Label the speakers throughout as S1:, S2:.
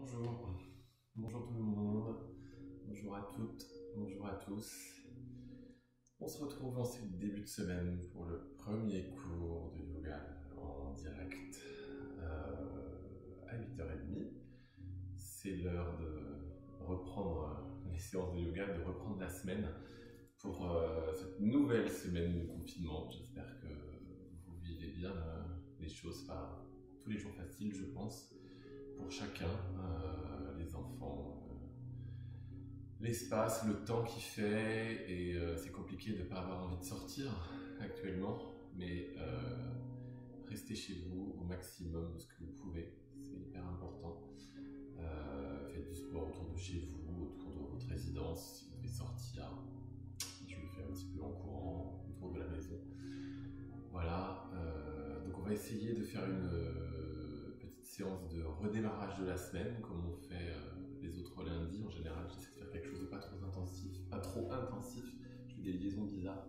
S1: Bonjour, bonjour tout le monde, bonjour à toutes, bonjour à tous. On se retrouve en ce début de semaine pour le premier cours de yoga en direct à 8h30. C'est l'heure de reprendre les séances de yoga, de reprendre la semaine pour cette nouvelle semaine de confinement. J'espère que vous vivez bien les choses, pas tous les jours faciles je pense, pour chacun, les enfants, l'espace, le temps qu'il fait, et c'est compliqué de ne pas avoir envie de sortir actuellement, mais restez chez vous au maximum de ce que vous pouvez, c'est hyper important. Faites du sport autour de chez vous, autour de votre résidence, si vous devez sortir. Je le fais un petit peu en courant autour de la maison. Voilà, donc on va essayer de faire une petite séance de redémarrage de la semaine, comme on fait les autres lundis. En général, j'essaie de faire quelque chose de pas trop intensif, je fais des liaisons bizarres.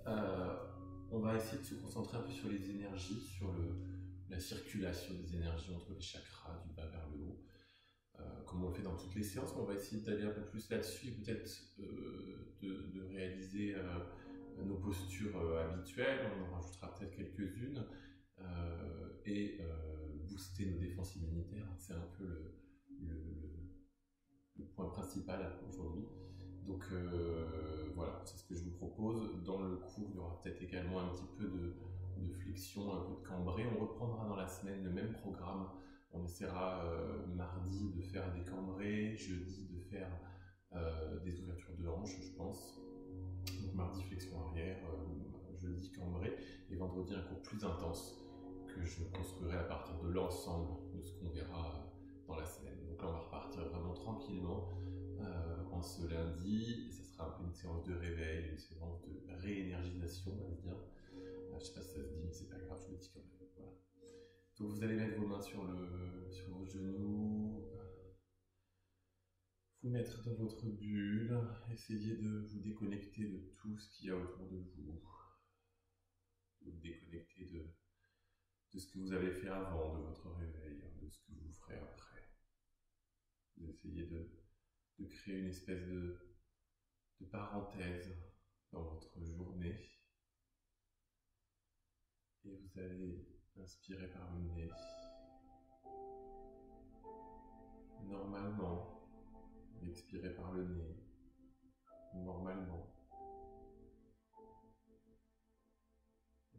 S1: On va essayer de se concentrer un peu sur les énergies, sur la circulation des énergies entre les chakras, du bas vers le haut. Comme on le fait dans toutes les séances, on va essayer d'aller un peu plus là-dessus et peut-être de réaliser nos postures habituelles, on en rajoutera peut-être quelques-unes, et booster nos défenses immunitaires. C'est un peu le point principal aujourd'hui. Donc voilà, c'est ce que je vous propose. Dans le cours, il y aura peut-être également un petit peu de flexion, un peu de cambré. On reprendra dans la semaine le même programme. On essaiera mardi de faire des cambrés, jeudi de faire des ouvertures de hanches, je pense. Donc mardi flexion arrière, jeudi cambré, et vendredi un cours plus intense que je construirai à partir de l'ensemble de ce qu'on verra dans la semaine. Donc là on va repartir vraiment tranquillement en ce lundi, et ça sera un peu une séance de réveil, une séance de réénergisation, on va dire. Je sais pas si ça se dit, mais c'est pas grave, je le dis quand même. Voilà. Donc vous allez mettre vos mains sur vos genoux, vous mettre dans votre bulle, essayez de vous déconnecter de tout ce qu'il y a autour de vous, de vous déconnecter de ce que vous avez fait avant, de votre réveil, de ce que vous ferez après. Vous essayez de créer une espèce de parenthèse dans votre journée, et vous allez inspirer par le nez. Normalement, expirez par le nez, normalement.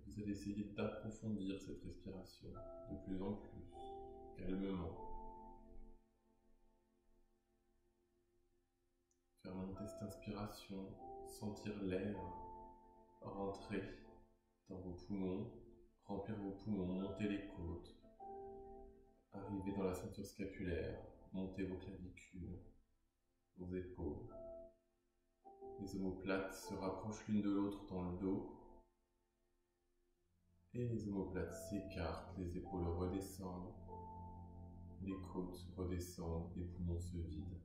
S1: Vous allez essayer d'approfondir cette respiration de plus en plus, calmement. Faire monter cette inspiration, sentir l'air rentrer dans vos poumons, remplir vos poumons, monter les côtes, arriver dans la ceinture scapulaire, monter vos clavicules, vos épaules. Les omoplates se rapprochent l'une de l'autre dans le dos, et les omoplates s'écartent, les épaules redescendent, les côtes redescendent, les poumons se vident,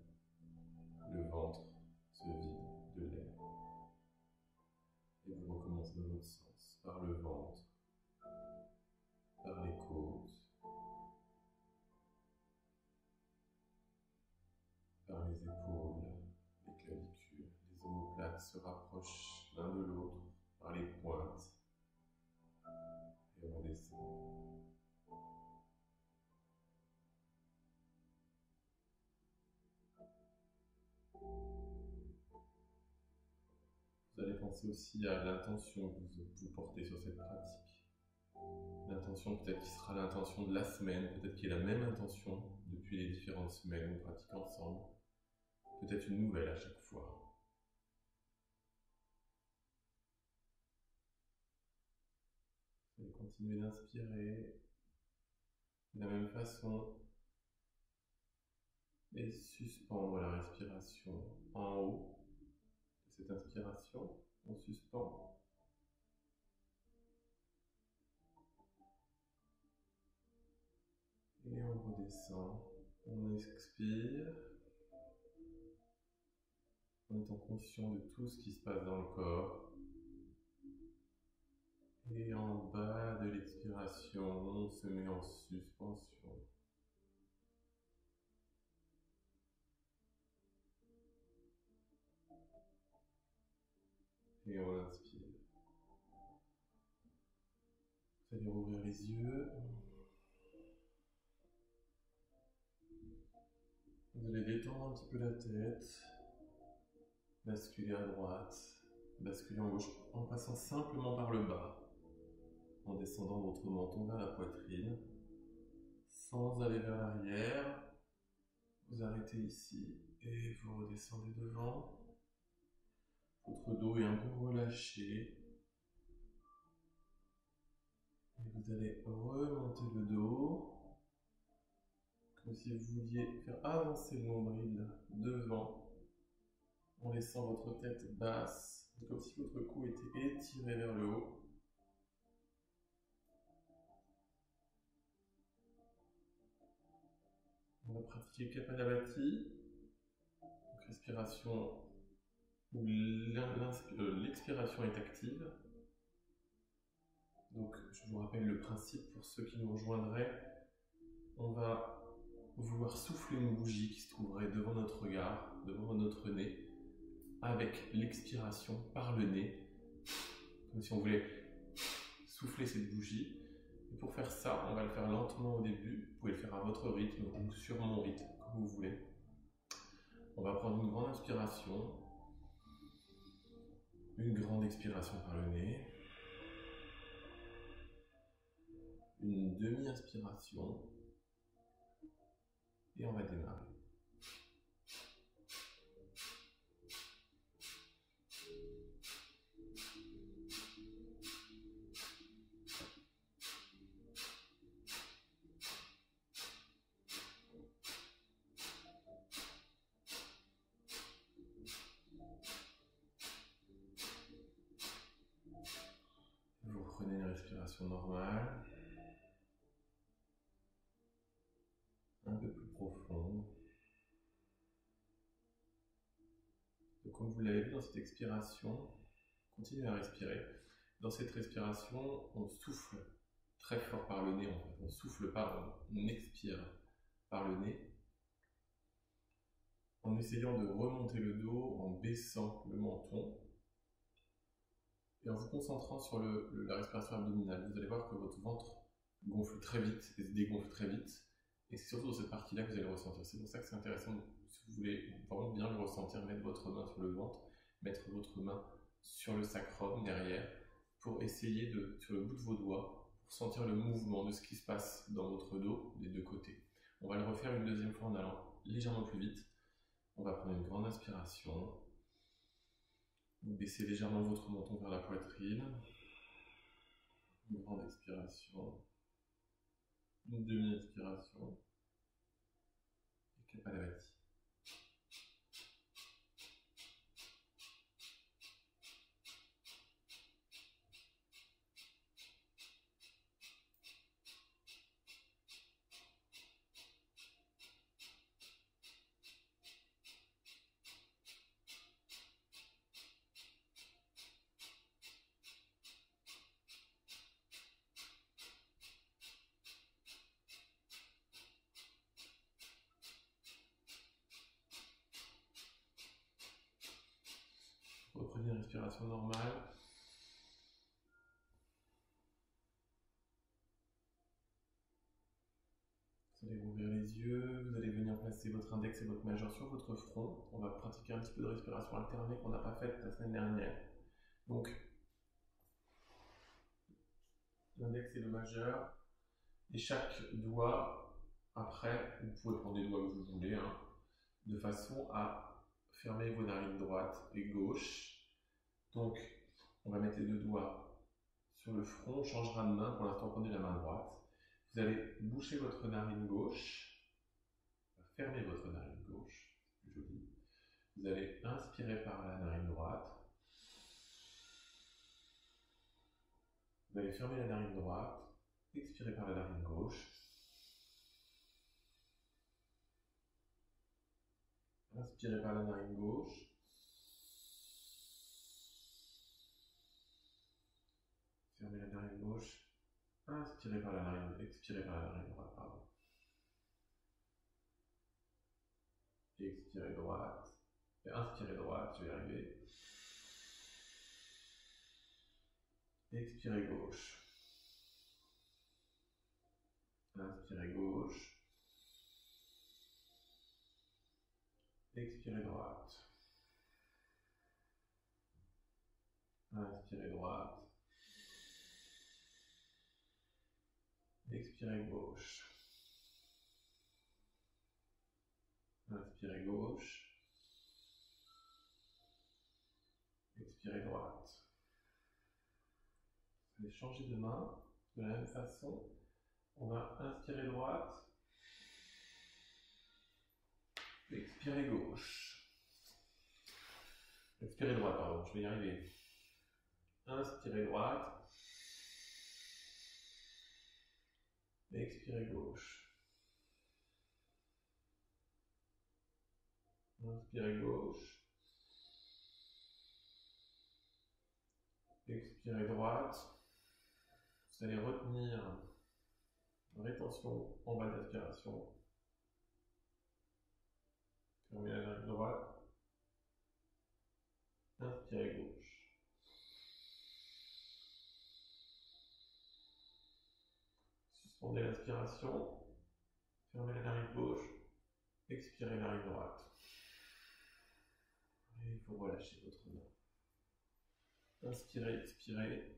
S1: le ventre se vide de l'air. Et vous recommencez dans l'autre sens, par le ventre, par les côtes, par les épaules, les clavicules. Les omoplates se rapprochent l'un de l'autre par les pointes et redescendent. Vous allez penser aussi à l'intention que vous portez sur cette pratique. L'intention peut-être qui sera l'intention de la semaine, peut-être qui est la même intention depuis les différentes semaines où on pratique ensemble, peut-être une nouvelle à chaque fois. Vous allez continuer d'inspirer de la même façon et suspendre la respiration en haut de cette inspiration. On suspend. Et on redescend. On expire en étant conscient de tout ce qui se passe dans le corps. Et en bas de l'expiration, on se met en suspension. Et on inspire. Vous allez rouvrir les yeux. Vous allez détendre un petit peu la tête. Basculer à droite. Basculer en gauche en passant simplement par le bas. En descendant votre menton vers la poitrine. Sans aller vers l'arrière. Vous arrêtez ici et vous redescendez devant. Votre dos est un peu relâché. Et vous allez remonter le dos. Comme si vous vouliez faire avancer le nombril devant. En laissant votre tête basse. Comme si votre cou était étiré vers le haut. On va pratiquer Kapalabhati. Donc respiration où l'expiration est active. Donc je vous rappelle le principe pour ceux qui nous rejoindraient. On va vouloir souffler une bougie qui se trouverait devant notre regard, devant notre nez, avec l'expiration par le nez, comme si on voulait souffler cette bougie. Et pour faire ça, on va le faire lentement au début. Vous pouvez le faire à votre rythme ou sur mon rythme, comme vous voulez. On va prendre une grande inspiration, une grande expiration par le nez, une demi-inspiration, et on va démarrer. Vous reprenez une respiration normale, un peu plus profonde. Donc, comme vous l'avez vu dans cette expiration, continuez à respirer. Dans cette respiration, on souffle très fort par le nez, en fait. On souffle pas, on expire par le nez. En essayant de remonter le dos, en baissant le menton. Et en vous concentrant sur la respiration abdominale, vous allez voir que votre ventre gonfle très vite et se dégonfle très vite. Et c'est surtout dans cette partie-là que vous allez le ressentir. C'est pour ça que c'est intéressant, si vous voulez vraiment bien le ressentir, mettre votre main sur le ventre, mettre votre main sur le sacrum derrière, pour essayer sur le bout de vos doigts, pour sentir le mouvement de ce qui se passe dans votre dos des deux côtés. On va le refaire une deuxième fois en allant légèrement plus vite. On va prendre une grande inspiration. Vous baissez légèrement votre menton vers la poitrine. Une grande expiration. Une demi-expiration. Et Kapalabhati. Reprenez une respiration normale. Vous allez ouvrir les yeux, vous allez venir placer votre index et votre majeur sur votre front. On va pratiquer un petit peu de respiration alternée qu'on n'a pas faite la semaine dernière. Donc, l'index et le majeur. Et chaque doigt, après, vous pouvez prendre les doigts que vous voulez, de façon à fermer vos narines droite et gauche. Donc, on va mettre les deux doigts sur le front, on changera de main. Pour l'instant, prenez la main droite. Vous allez boucher votre narine gauche, fermer votre narine gauche, c'est plus joli. Vous allez inspirer par la narine droite. Vous allez fermer la narine droite, expirer par la narine gauche. Inspirez par la narine gauche. Fermez la narine gauche. Inspirez par la narine, expirez par la narine droite, pardon. Expirez droite. Et inspirez droite, je vais y arriver. Expirez gauche. Inspirez gauche. Expirez droite. Inspirez droite. Expirez gauche. Inspirez gauche. Expirez droite. Vous allez changer de main de la même façon. On va inspirer droite. Expirez gauche. Expirez droite, pardon, je vais y arriver. Inspirez droite. Expirez gauche. Inspirez gauche. Expirez droite. Vous allez retenir rétention en bas d'aspiration. Fermez la narine droite. Inspirez gauche. Suspendez l'inspiration. Fermez la narine gauche. Expirez la narine droite. Et vous relâchez votre main. Inspirez, expirez.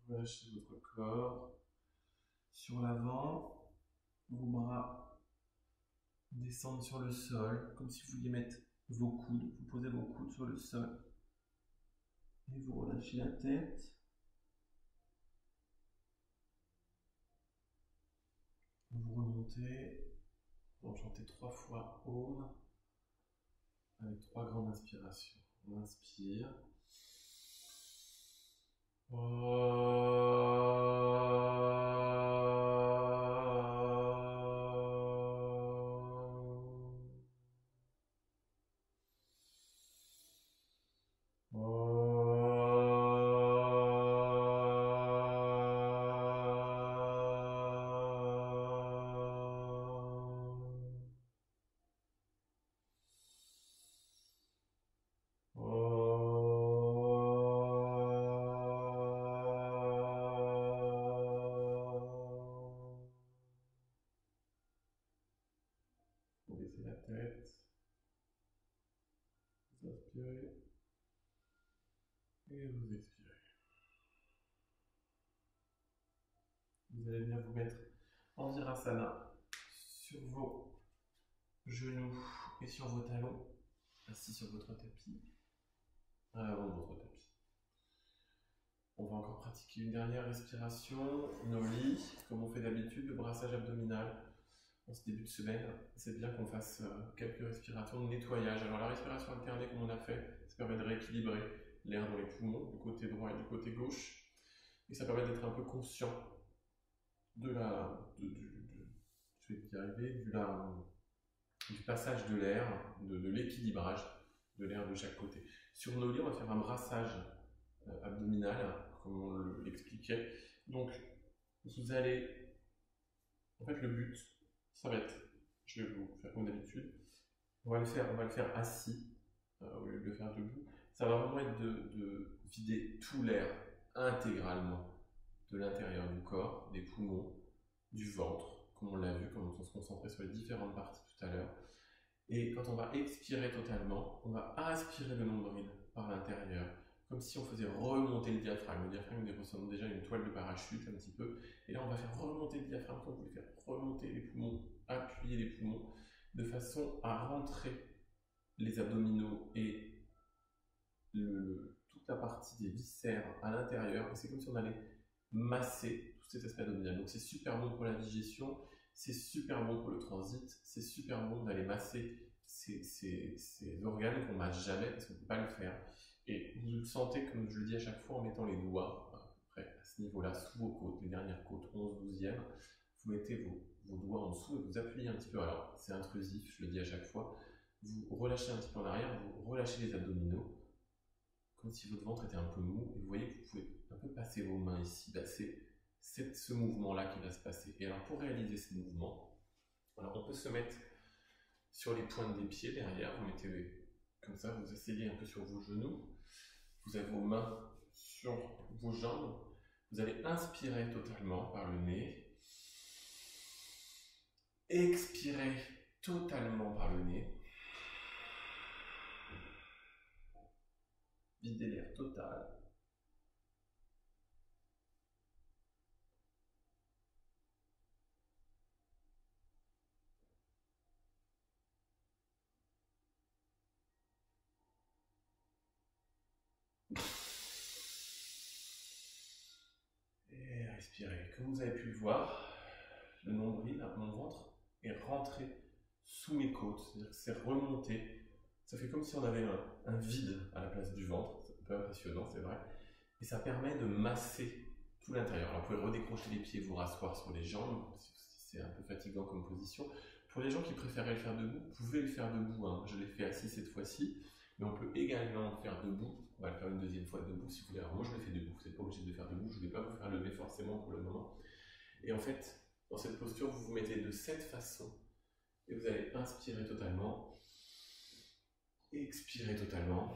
S1: Relâchez votre corps. Sur l'avant, vos bras descendent sur le sol, comme si vous vouliez mettre vos coudes. Vous posez vos coudes sur le sol. Et vous relâchez la tête. Vous remontez. Vous chantez 3 fois Om avec 3 grandes inspirations. On inspire. Vous baissez la tête. Vous inspirez. Et vous expirez. Vous allez bien vous mettre en Virasana sur vos genoux et sur vos talons, assis sur votre tapis, avant votre tapis. On va encore pratiquer une dernière respiration, nos lits, comme on fait d'habitude, le brassage abdominal. En ce début de semaine, c'est bien qu'on fasse quelques respirations de nettoyage. Alors la respiration alternée comme on a fait, ça permet de rééquilibrer l'air dans les poumons, du côté droit et du côté gauche. Et ça permet d'être un peu conscient de je vais y arriver, du passage de l'air, de l'équilibrage de l'air de chaque côté. Sur nos lits, on va faire un brassage abdominal, comme on l'expliquait. Donc, vous allez, en fait, le but, ça va être, je vais vous faire comme d'habitude, on va le faire assis, au lieu de le faire debout. Ça va vraiment être de vider tout l'air intégralement de l'intérieur du corps, des poumons, du ventre, comme on l'a vu, comme on se concentrait sur les différentes parties tout à l'heure. Et quand on va expirer totalement, on va aspirer le nombril par l'intérieur, comme si on faisait remonter le diaphragme. Le diaphragme ressemble déjà à une toile de parachute un petit peu. Et là, on va faire remonter le diaphragme, on peut faire remonter les poumons, appuyer les poumons, de façon à rentrer les abdominaux et toute la partie des viscères à l'intérieur. C'est comme si on allait masser tout cet aspect abdominal. Donc c'est super bon pour la digestion, c'est super bon pour le transit, c'est super bon d'aller masser ces organes qu'on ne masse jamais parce qu'on ne peut pas le faire. Et vous le sentez, comme je le dis à chaque fois, en mettant les doigts à peu près à ce niveau-là, sous vos côtes, les dernières côtes, 11, 12e, vous mettez vos doigts en dessous et vous appuyez un petit peu. Alors c'est intrusif, je le dis à chaque fois, vous relâchez un petit peu en arrière, vous relâchez les abdominaux, comme si votre ventre était un peu mou, et vous voyez que vous pouvez un peu passer vos mains ici, c'est ce mouvement-là qui va se passer. Et alors pour réaliser ces mouvements, alors on peut se mettre sur les pointes des pieds derrière, vous mettez comme ça, vous asseyez un peu sur vos genoux, vous avez vos mains sur vos jambes, vous allez inspirer totalement par le nez, expirer totalement par le nez, vider l'air total. Et respirez. Comme vous avez pu le voir, le nombril, mon ventre, est rentré sous mes côtes, c'est-à-dire que c'est remonté. Ça fait comme si on avait un vide à la place du ventre, c'est un peu impressionnant, c'est vrai. Et ça permet de masser tout l'intérieur. Alors vous pouvez redécrocher les pieds, vous rasseoir sur les jambes, si c'est un peu fatigant comme position. Pour les gens qui préféraient le faire debout, vous pouvez le faire debout, hein. Je l'ai fait assis cette fois-ci, mais on peut également le faire debout. On va le faire une deuxième fois debout si vous voulez. Alors moi je le fais debout, vous n'êtes pas obligé de le faire debout, je ne vais pas vous faire lever forcément pour le moment. Et en fait, dans cette posture, vous vous mettez de cette façon, et vous allez inspirer totalement, expirer totalement,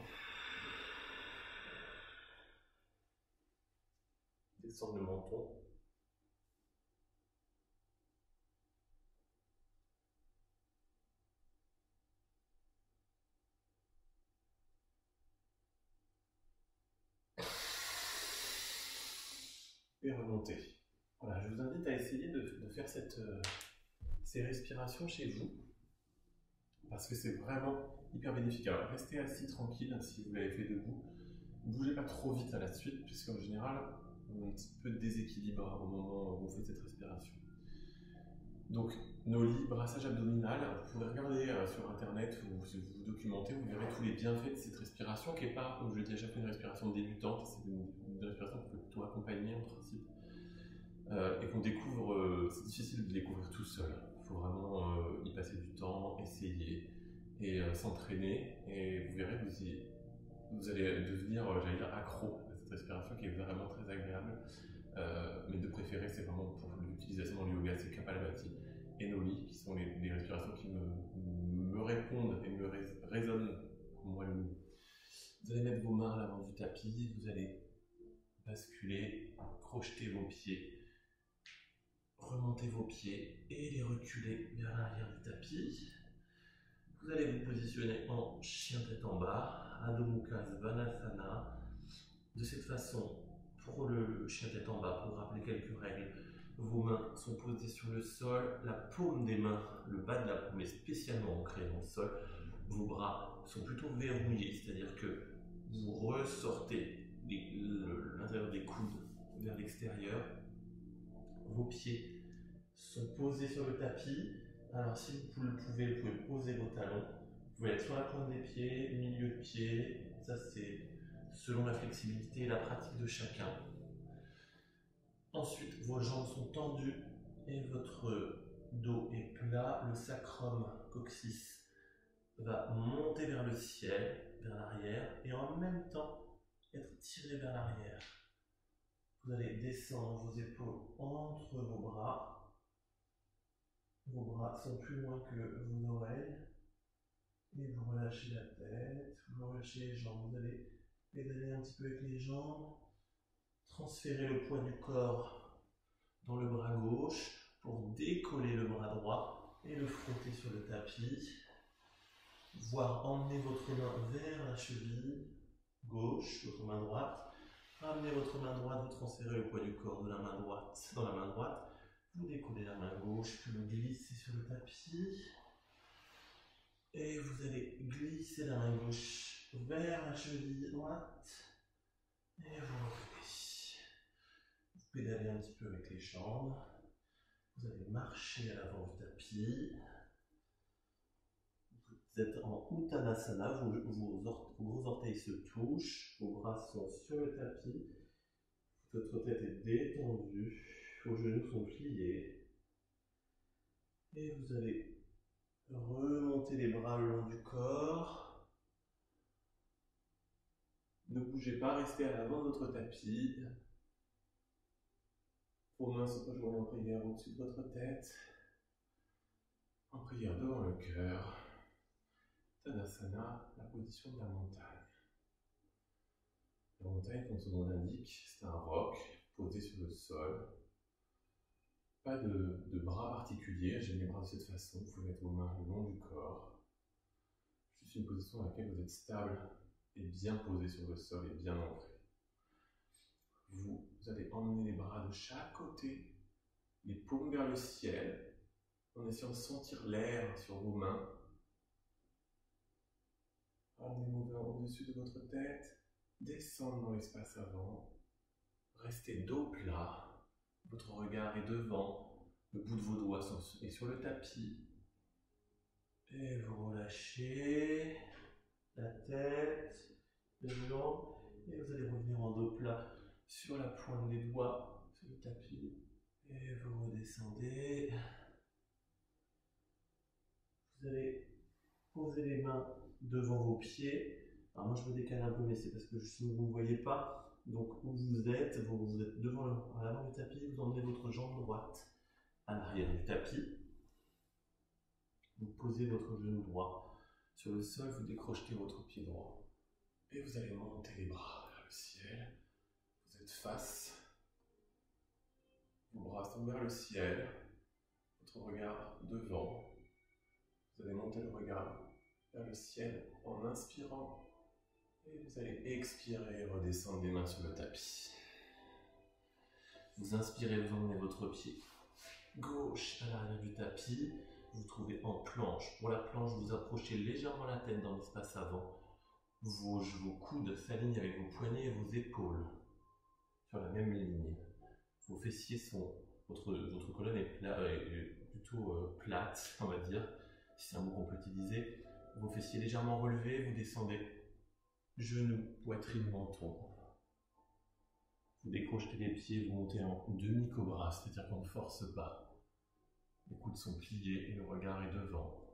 S1: descendre le menton. Et remonter. Voilà, je vous invite à essayer de faire ces respirations chez vous, parce que c'est vraiment hyper bénéfique. Alors restez assis tranquille si vous l'avez fait debout. Ne bougez pas trop vite à la suite, puisqu'en général, on a un petit peu de déséquilibre au moment où on fait cette respiration. Donc, Noli, brassage abdominal, vous pouvez regarder sur internet ou si vous vous documentez, vous verrez tous les bienfaits de cette respiration qui n'est pas, comme je l'ai dit à chaque fois, une respiration débutante, c'est une respiration qu'on peut plutôt accompagner en principe. Et qu'on découvre, c'est difficile de découvrir tout seul. Il faut vraiment y passer du temps, essayer et s'entraîner. Et vous verrez que vous allez devenir, j'allais dire, accro à cette respiration qui est vraiment très agréable. Mais de préféré, c'est vraiment pour l'utilisation dans le yoga, c'est Kapalabhati et Noli, qui sont les respirations qui me répondent et me résonnent pour moi le mieux. Vous allez mettre vos mains à l'avant du tapis, vous allez basculer, crocheter vos pieds, remonter vos pieds et les reculer vers l'arrière du tapis. Vous allez vous positionner en chien tête en bas, Adho Mukha Svanasana. De cette façon, pour le chien tête en bas, pour rappeler quelques règles, vos mains sont posées sur le sol, la paume des mains, le bas de la paume est spécialement ancré dans le sol. Vos bras sont plutôt verrouillés, c'est-à-dire que vous ressortez l'intérieur des coudes vers l'extérieur. Vos pieds sont posés sur le tapis. Alors si vous le pouvez poser vos talons. Vous pouvez être sur la pointe des pieds, milieu de pied. Ça c'est selon la flexibilité et la pratique de chacun. Ensuite, vos jambes sont tendues et votre dos est plat. Le sacrum coccyx va monter vers le ciel, vers l'arrière, et en même temps être tiré vers l'arrière. Vous allez descendre vos épaules entre vos bras. Vos bras sont plus loin que vos oreilles. Et vous relâchez la tête, vous relâchez les jambes. Vous allez pédaler un petit peu avec les jambes. Transférez le poids du corps dans le bras gauche pour décoller le bras droit et le frotter sur le tapis. Voire emmener votre main vers la cheville gauche, votre main droite. Ramenez votre main droite, vous transférez le poids du corps de la main droite dans la main droite. Vous décollez la main gauche, puis vous glissez sur le tapis. Et vous allez glisser la main gauche vers la cheville droite. Et vous reculez. Vous pédalez un petit peu avec les jambes. Vous allez marcher à l'avant du tapis. Vous êtes en Uttanasana, vos gros orteils se touchent, vos bras sont sur le tapis, votre tête est détendue, vos genoux sont pliés. Et vous allez remonter les bras le long du corps. Ne bougez pas, restez à l'avant de votre tapis. Vos mains sont rejointes en prière au-dessus de votre tête. En prière devant le cœur. Tadasana, la position de la montagne. La montagne, comme son nom l'indique, c'est un roc posé sur le sol. Pas de bras particuliers, j'ai mes bras de cette façon, vous pouvez mettre vos mains le long du corps. Juste une position dans laquelle vous êtes stable et bien posé sur le sol et bien ancré. Vous allez emmener les bras de chaque côté, les paumes vers le ciel, en essayant de sentir l'air sur vos mains. Ramenez vos mains au-dessus de votre tête, descendre dans l'espace avant, restez dos plat, votre regard est devant, le bout de vos doigts est sur le tapis, et vous relâchez la tête, les jambes, et vous allez revenir en dos plat sur la pointe des doigts, sur le tapis, et vous redescendez. Vous allez poser les mains devant vos pieds. Alors moi je me décale un peu, mais c'est parce que sinon vous ne me voyez pas. Donc où vous êtes devant à l'avant du tapis, vous emmenez votre jambe droite à l'arrière du tapis. Vous posez votre genou droit sur le sol, vous décrochetez votre pied droit. Et vous allez monter les bras vers le ciel. Vous êtes face. Vos bras sont vers le ciel. Votre regard devant. Vous allez monter le regard vers le ciel en inspirant. Et vous allez expirer et redescendre les mains sur le tapis. Vous inspirez, vous emmenez votre pied gauche à l'arrière du tapis. Vous vous trouvez en planche. Pour la planche, vous approchez légèrement la tête dans l'espace avant. Vos coudes s'alignent avec vos poignets et vos épaules sur la même ligne. Vos fessiers sont... Votre colonne est plutôt plate, on va dire, si c'est un mot qu'on peut utiliser. Vos fessiers légèrement relevés, vous descendez. Genoux, poitrine, menton. Vous décrochetez les pieds, vous montez en demi-cobra, c'est-à-dire qu'on ne force pas. Les coudes sont pliés et le regard est devant.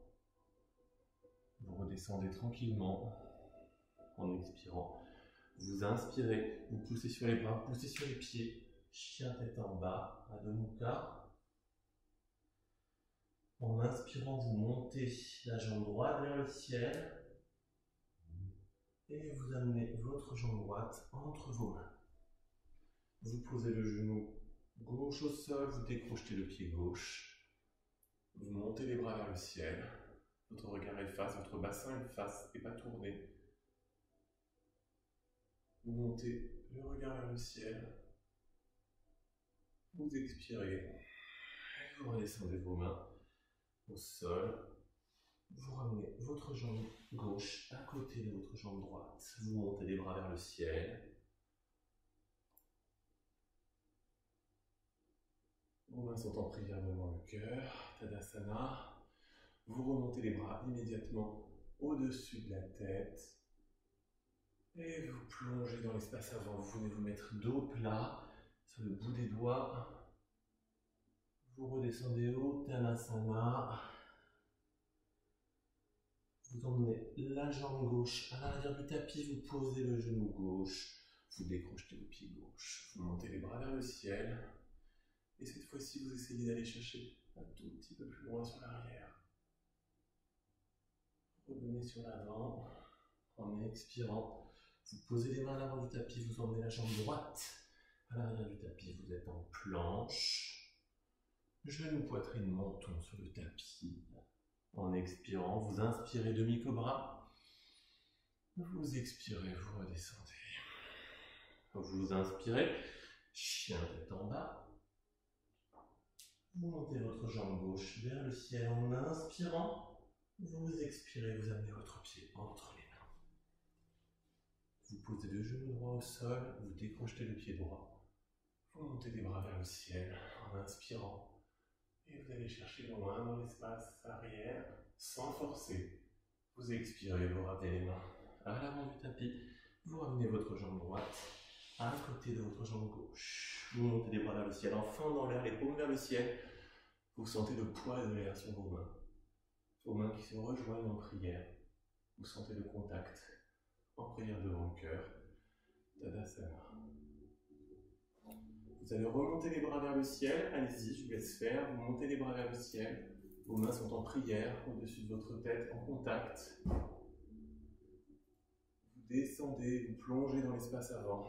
S1: Vous redescendez tranquillement en expirant. Vous inspirez, vous poussez sur les bras, poussez sur les pieds. Chien tête en bas, Adho Mukha. En inspirant, vous montez la jambe droite vers le ciel. Et vous amenez votre jambe droite entre vos mains. Vous posez le genou gauche au sol, vous décrochetez le pied gauche. Vous montez les bras vers le ciel. Votre regard est face, votre bassin est face et pas tourné. Vous montez le regard vers le ciel. Vous expirez. Et vous redescendez vos mains au sol. Vous ramenez votre jambe gauche à côté de votre jambe droite. Vous montez les bras vers le ciel. Vos mains sont en prière devant le cœur. Tadasana. Vous remontez les bras immédiatement au-dessus de la tête. Et vous plongez dans l'espace avant. Vous venez vous mettre dos plat sur le bout des doigts. Vous redescendez au Uttanasana. Vous emmenez la jambe gauche à l'arrière du tapis, vous posez le genou gauche, vous décrochetez le pied gauche, vous montez les bras vers le ciel, et cette fois-ci vous essayez d'aller chercher un tout petit peu plus loin sur l'arrière. Revenez sur l'avant, en expirant, vous posez les mains à l'avant du tapis, vous emmenez la jambe droite à l'arrière du tapis, vous êtes en planche, genou, poitrine, menton sur le tapis. En expirant, vous inspirez demi-cobra, vous expirez, vous redescendez. Vous inspirez, chien tête en bas. Vous montez votre jambe gauche vers le ciel en inspirant. Vous expirez, vous amenez votre pied entre les mains. Vous posez le genou droit au sol, vous décrochetez le pied droit. Vous montez les bras vers le ciel en inspirant. Et vous allez chercher loin dans l'espace arrière, sans forcer. Vous expirez, vous ramenez les mains à l'avant du tapis. Vous ramenez votre jambe droite à côté de votre jambe gauche. Vous montez les bras vers le ciel, en fendant l'air, les paumes vers le ciel. Vous sentez le poids de l'air sur vos mains. Vos mains qui se rejoignent en prière. Vous sentez le contact en prière devant le cœur. Tadasana. Vous allez remonter les bras vers le ciel, allez-y, je vous laisse faire, vous montez les bras vers le ciel, vos mains sont en prière, au-dessus de votre tête, en contact, descendez, vous plongez dans l'espace avant.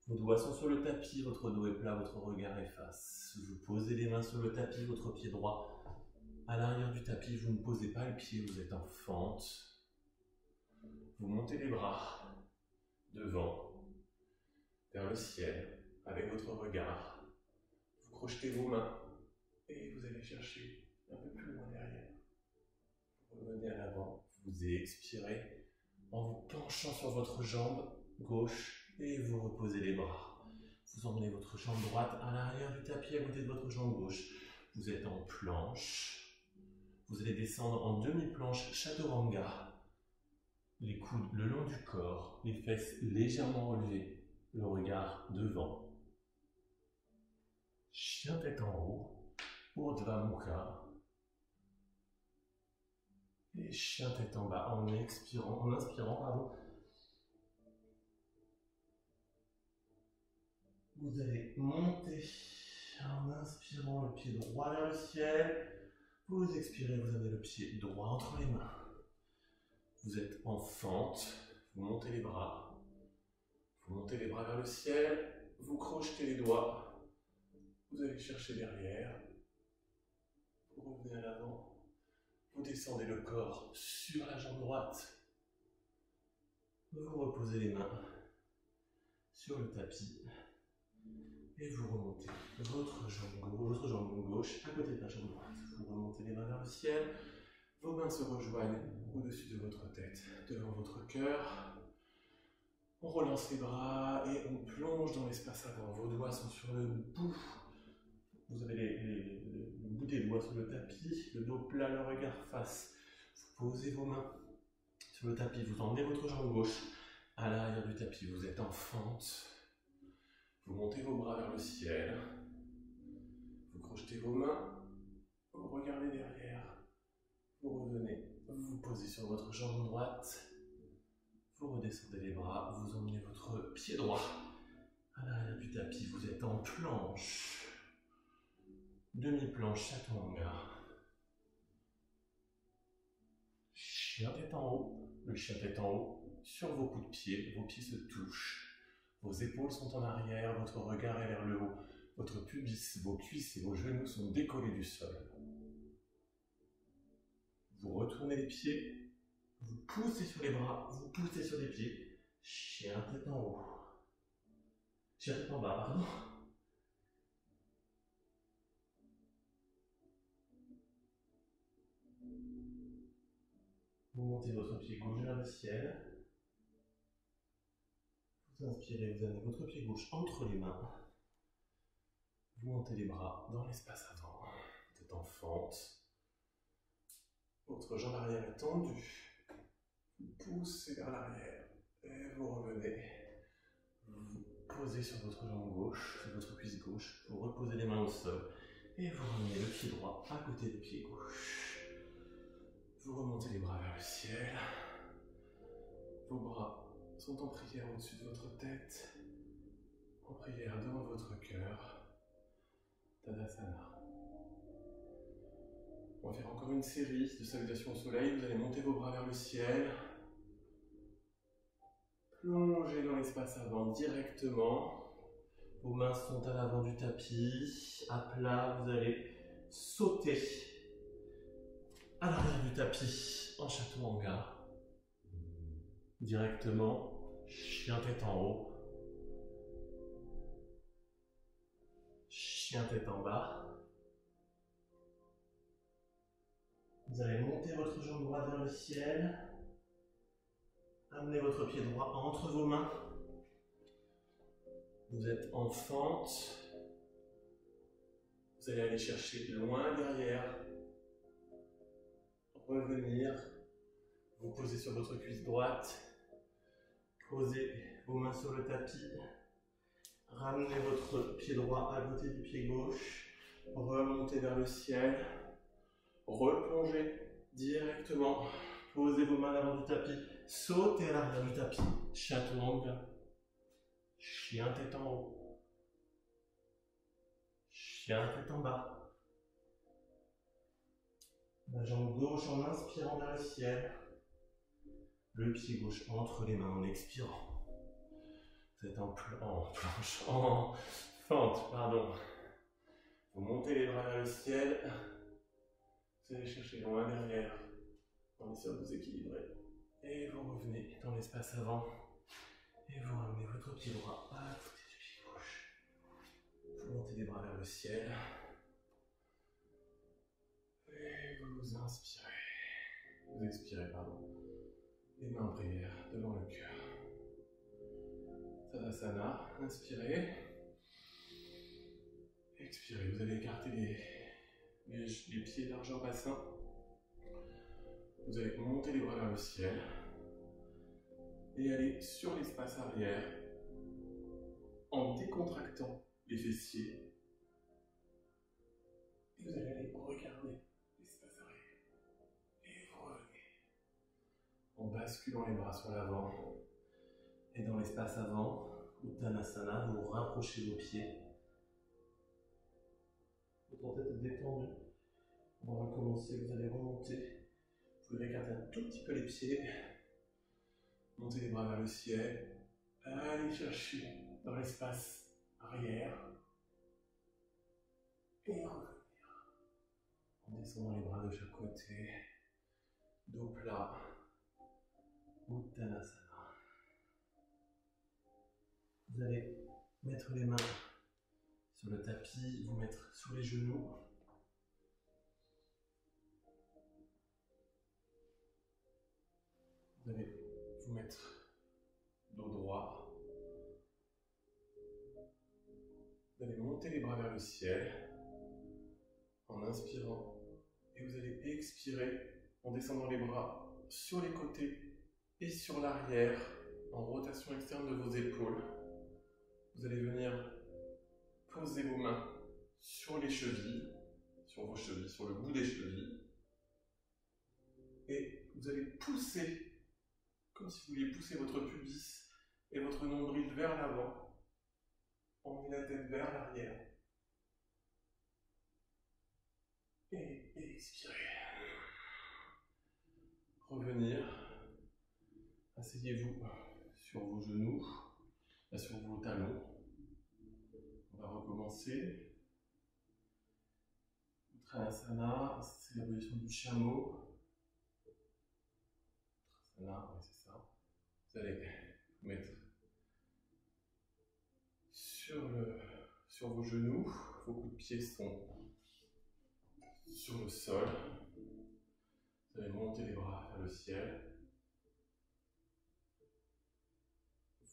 S1: Vos doigts sont sur le tapis, votre dos est plat, votre regard est face. Vous posez les mains sur le tapis, votre pied droit à l'arrière du tapis, vous ne posez pas le pied, vous êtes en fente. Vous montez les bras devant, vers le ciel, avec votre regard. Vous crochetez vos mains et vous allez chercher un peu plus loin derrière. Vous revenez à l'avant, vous expirez en vous penchant sur votre jambe gauche et vous reposez les bras. Vous emmenez votre jambe droite à l'arrière du tapis à côté de votre jambe gauche. Vous êtes en planche. Vous allez descendre en demi-planche Chaturanga. Les coudes le long du corps, les fesses légèrement relevées, le regard devant. Chien tête en haut, Urdhva Mukha. Et chien tête en bas en inspirant, pardon. Vous allez monter en inspirant le pied droit vers le ciel. Vous expirez, vous avez le pied droit entre les mains. Vous êtes en fente, vous montez les bras. Vous montez les bras vers le ciel, vous crochetez les doigts. Vous allez chercher derrière. Vous revenez à l'avant. Vous descendez le corps sur la jambe droite. Vous reposez les mains sur le tapis. Et vous remontez votre jambe gauche à côté de la jambe droite. Vous remontez les mains vers le ciel. Vos mains se rejoignent au-dessus de votre tête, devant votre cœur. On relance les bras et on plonge dans l'espace avant. Vos doigts sont sur le bout. Vous avez le bout des doigts sur le tapis, le dos plat, le regard face. Vous posez vos mains sur le tapis. Vous emmenez votre jambe gauche à l'arrière du tapis. Vous êtes en fente. Vous montez vos bras vers le ciel. Vous crochetez vos mains. Vous regardez derrière. Vous revenez, vous vous posez sur votre jambe droite, vous redescendez les bras, vous emmenez votre pied droit à l'arrière du tapis, vous êtes en planche, demi-planche Chaturanga. Chien tête en haut, le chien tête en haut, sur vos coups de pied, vos pieds se touchent, vos épaules sont en arrière, votre regard est vers le haut, votre pubis, vos cuisses et vos genoux sont décollés du sol. Vous retournez les pieds, vous poussez sur les bras, vous poussez sur les pieds. Chien tête en haut. Chien tête en bas, pardon. Vous montez votre pied gauche vers le ciel. Vous inspirez, vous amenez votre pied gauche entre les mains. Vous montez les bras dans l'espace avant. Vous êtes en fente. Votre jambe arrière est tendue. Vous poussez vers l'arrière et vous revenez. Vous posez sur votre jambe gauche, sur votre cuisse gauche. Vous reposez les mains au sol et vous ramenez le pied droit à côté du pied gauche. Vous remontez les bras vers le ciel. Vos bras sont en prière au-dessus de votre tête, en prière devant votre cœur. Tadasana. On va faire encore une série de salutations au soleil. Vous allez monter vos bras vers le ciel. Plongez dans l'espace avant directement. Vos mains sont à l'avant du tapis. À plat, vous allez sauter à l'arrière du tapis en Chaturanga. Directement, chien tête en haut. Chien tête en bas. Vous allez monter votre jambe droite vers le ciel. Amenez votre pied droit entre vos mains. Vous êtes en fente. Vous allez aller chercher loin derrière. Revenir. Vous posez sur votre cuisse droite. Posez vos mains sur le tapis. Ramenez votre pied droit à côté du pied gauche. Remontez vers le ciel. Replongez directement. Posez vos mains à l'avant du tapis. Sautez à l'arrière du tapis. Chaturanga. Chien tête en haut. Chien tête en bas. La jambe gauche en inspirant vers le ciel. le pied gauche entre les mains en expirant. Vous êtes en planche, en fente, pardon. Vous montez les bras vers le ciel. Vous allez chercher loin derrière. On essaie de vous équilibrer. Et vous revenez dans l'espace avant. Et vous ramenez votre pied droit à côté du pied gauche. Vous montez les bras vers le ciel. Et vous inspirez. Vous expirez, pardon. Les mains en prière devant le cœur. Tadasana, inspirez. Expirez, vous allez écarter les pieds largeur bassin. Vous allez monter les bras vers le ciel. Et aller sur l'espace arrière en décontractant les fessiers. Et vous allez aller regarder l'espace arrière. Et vous revenez. En basculant les bras sur l'avant. Et dans l'espace avant, Uttanasana, vous rapprochez vos pieds. Votre tête est détendue. On va recommencer, vous allez remonter. Vous pouvez écarter un tout petit peu les pieds. Montez les bras vers le ciel. Allez chercher dans l'espace arrière. Et revenir. En descendant les bras de chaque côté. Dos plat. Uttanasana. Vous allez mettre les mains sur le tapis, vous mettre sous les genoux. Vous allez vous mettre dos droit. Vous allez monter les bras vers le ciel en inspirant. Et vous allez expirer en descendant les bras sur les côtés et sur l'arrière en rotation externe de vos épaules. Vous allez venir poser vos mains sur les chevilles, sur vos chevilles, sur le bout des chevilles. Et vous allez pousser, comme si vous vouliez pousser votre pubis et votre nombril vers l'avant. Emmenez la tête vers l'arrière. Et expirez. Revenir. Asseyez-vous sur vos genoux, sur vos talons. On va recommencer. Uttanasana, c'est la position du chameau. Uttanasana, oui, c'est ça. Vous allez vous mettre sur vos genoux. Vos coups de pied sont sur le sol. Vous allez monter les bras vers le ciel.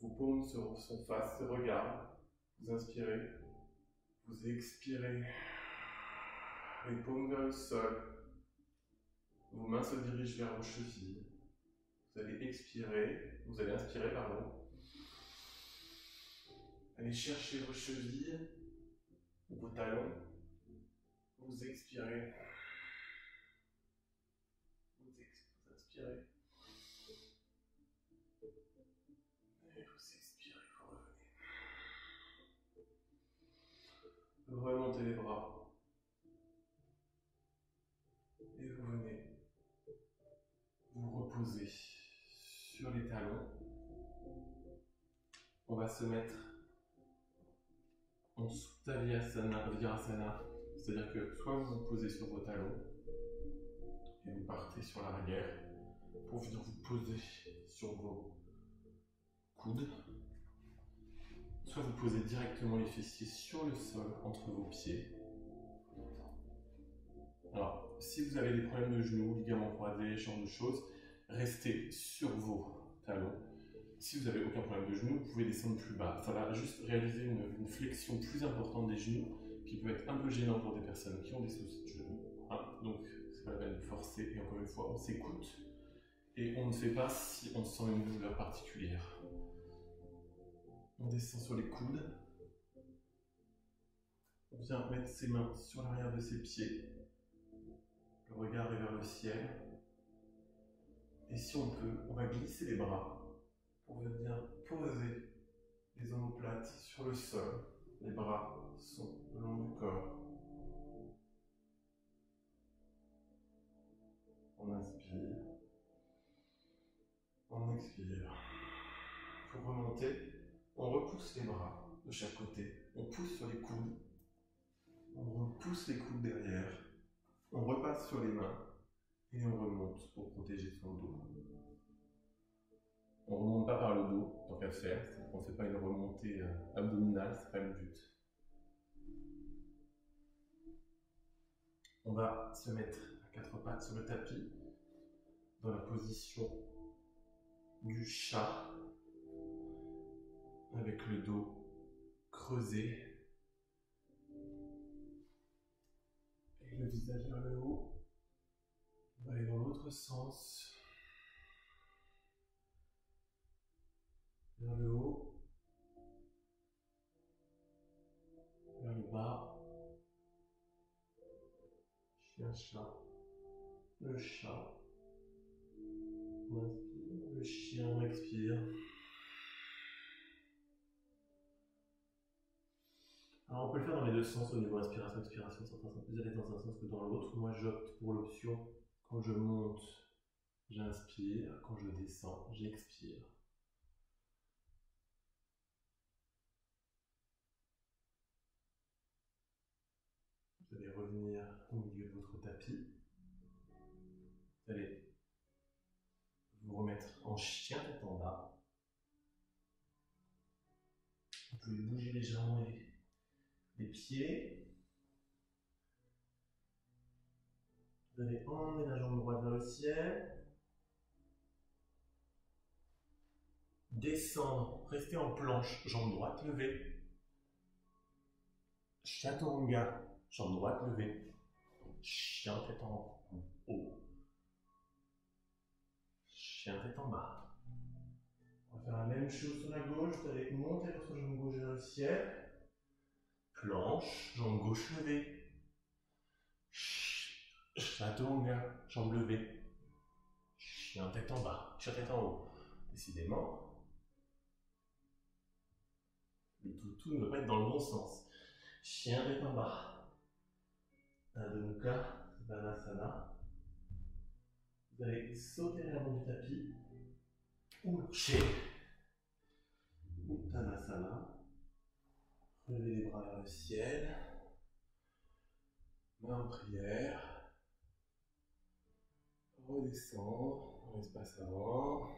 S1: Vos paumes sont face, se regardent. Vous inspirez. Vous expirez. Les paumes vers le sol. Vos mains se dirigent vers vos chevilles. Vous allez expirer. Vous allez inspirer, pardon. Allez chercher vos chevilles, vos talons. Vous expirez. Vous inspirez. Et vous expirez, vous revenez. Remontez les bras. Et vous venez vous reposer sur les talons. On va se mettre en Supta Virasana, c'est-à-dire que soit vous vous posez sur vos talons et vous partez sur l'arrière pour venir vous poser sur vos coudes, soit vous posez directement les fessiers sur le sol entre vos pieds. Alors, si vous avez des problèmes de genoux, ligaments croisés, ce genre de choses, restez sur vos talons. Si vous n'avez aucun problème de genoux, vous pouvez descendre plus bas. Ça va juste réaliser une flexion plus importante des genoux qui peut être un peu gênant pour des personnes qui ont des soucis de genoux. Hein, donc, c'est pas la peine de forcer. Et encore une fois, on s'écoute et on ne fait pas si on sent une douleur particulière. On descend sur les coudes. On vient mettre ses mains sur l'arrière de ses pieds. Le regard est vers le ciel. Et si on peut, on va glisser les bras pour venir poser les omoplates sur le sol. Les bras sont le long du corps. On inspire. On remonter, on repousse les bras de chaque côté, on pousse sur les coudes, on repousse les coudes derrière, on repasse sur les mains et on remonte pour protéger son dos. On ne remonte pas par le dos, tant qu'à faire, on ne fait pas une remontée abdominale, c'est pas le but. On va se mettre à quatre pattes sur le tapis, dans la position du chat, avec le dos creusé et le visage vers le haut. On va aller dans l'autre sens, vers le haut, vers le bas, chien-chat, le chat, on inspire, le chien expire. Alors on peut le faire dans les deux sens au niveau inspiration-expiration, certains sont plus à l'aise dans un sens que dans l'autre. Moi j'opte pour l'option quand je monte, j'inspire, quand je descends, j'expire. Vous allez revenir au milieu de votre tapis. Vous allez vous remettre en chien tête en bas. Vous pouvez bouger légèrement les pieds. Vous allez emmener la jambe droite vers le ciel. Descendre, rester en planche, jambe droite levée. Chaturanga, jambe droite levée. Chien tête en haut. Chien tête en bas. On va faire la même chose sur la gauche. Vous allez monter votre jambe gauche vers le ciel. Planche, jambe gauche levée. Chaturanga, jambe levée. Chien tête en bas, chien tête en haut. Décidément, le tout ne va pas être dans le bon sens. Chien tête en bas. Adho Mukha Svanasana. Vous allez sauter l'avant du tapis. Uche Uttanasana. Relevez les bras vers le ciel. Main en prière. Redescendre dans l'espace avant.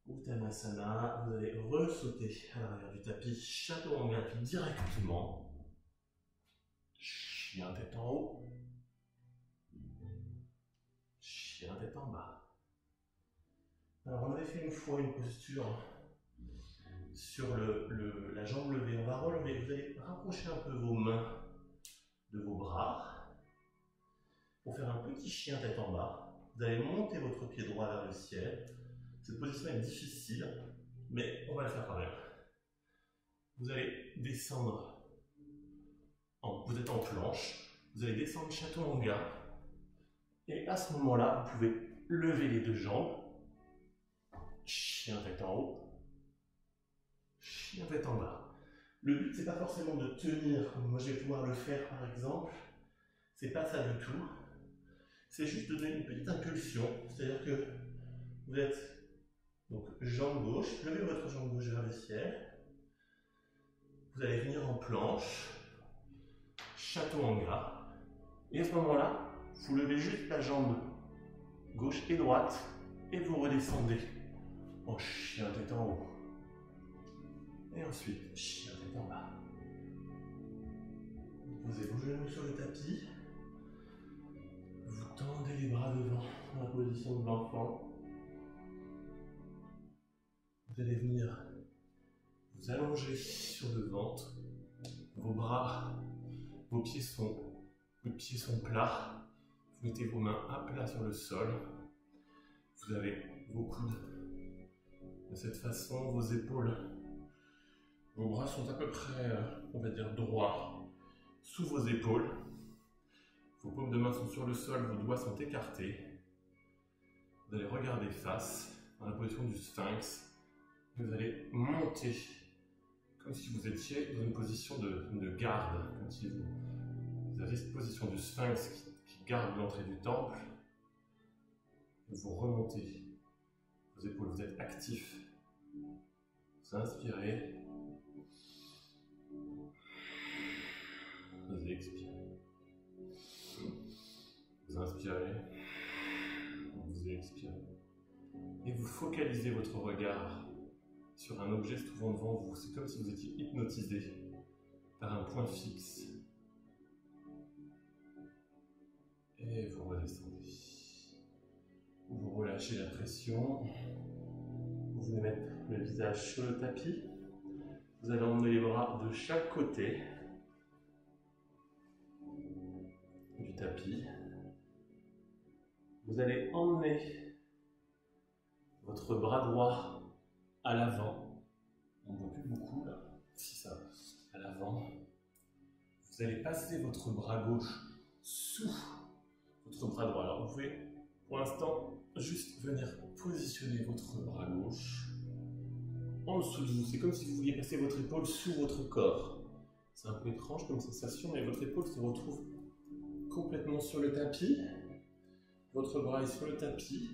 S1: Uttanasana. Vous allez ressauter à l'arrière du tapis. Chaturanga, puis directement. Chien tête en haut. Chien tête en bas. Alors on avait fait une fois une posture sur la jambe levée. On va relever. Vous allez rapprocher un peu vos mains de vos bras pour faire un petit chien tête en bas. Vous allez monter votre pied droit vers le ciel. Cette position est difficile, mais on va le faire quand même. Vous allez descendre, vous êtes en planche, vous allez descendre Chaturanga, et à ce moment-là, vous pouvez lever les deux jambes, chien tête en haut, chien tête en bas. Le but, c'est pas forcément de tenir, comme moi je vais pouvoir le faire par exemple, c'est pas ça du tout. C'est juste de donner une petite impulsion, c'est-à-dire que vous êtes donc jambe gauche, levez votre jambe gauche vers le ciel, vous allez venir en planche, Chaturanga, et à ce moment-là, vous levez juste la jambe gauche et droite, et vous redescendez en chien tête en haut, et ensuite chien tête en bas. Vous posez vos genoux sur le tapis. Vous tendez les bras devant dans la position de l'enfant. Vous allez venir vous allonger sur le ventre. Vos bras, vos pieds sont plats. Vous mettez vos mains à plat sur le sol. Vous avez vos coudes de cette façon, vos épaules. Vos bras sont à peu près, on va dire, droits sous vos épaules. Vos paumes de main sont sur le sol, vos doigts sont écartés. Vous allez regarder face, dans la position du sphinx. Vous allez monter, comme si vous étiez dans une position de garde, comme si vous aviez cette position du sphinx qui garde l'entrée du temple. Vous remontez vos épaules, vous êtes actif. Vous Vous inspirez. Vous expirez. Vous inspirez. Vous expirez. Et vous focalisez votre regard sur un objet se trouvant devant vous. C'est comme si vous étiez hypnotisé par un point fixe. Et vous redescendez. Vous relâchez la pression. Vous venez mettre le visage sur le tapis. Vous allez emmener les bras de chaque côté du tapis. Vous allez emmener votre bras droit à l'avant. On ne voit plus beaucoup là. Si ça, à l'avant. Vous allez passer votre bras gauche sous votre bras droit. Alors vous pouvez pour l'instant juste venir positionner votre bras gauche en dessous de vous. C'est comme si vous vouliez passer votre épaule sous votre corps. C'est un peu étrange comme sensation, mais votre épaule se retrouve complètement sur le tapis. Votre bras est sur le tapis.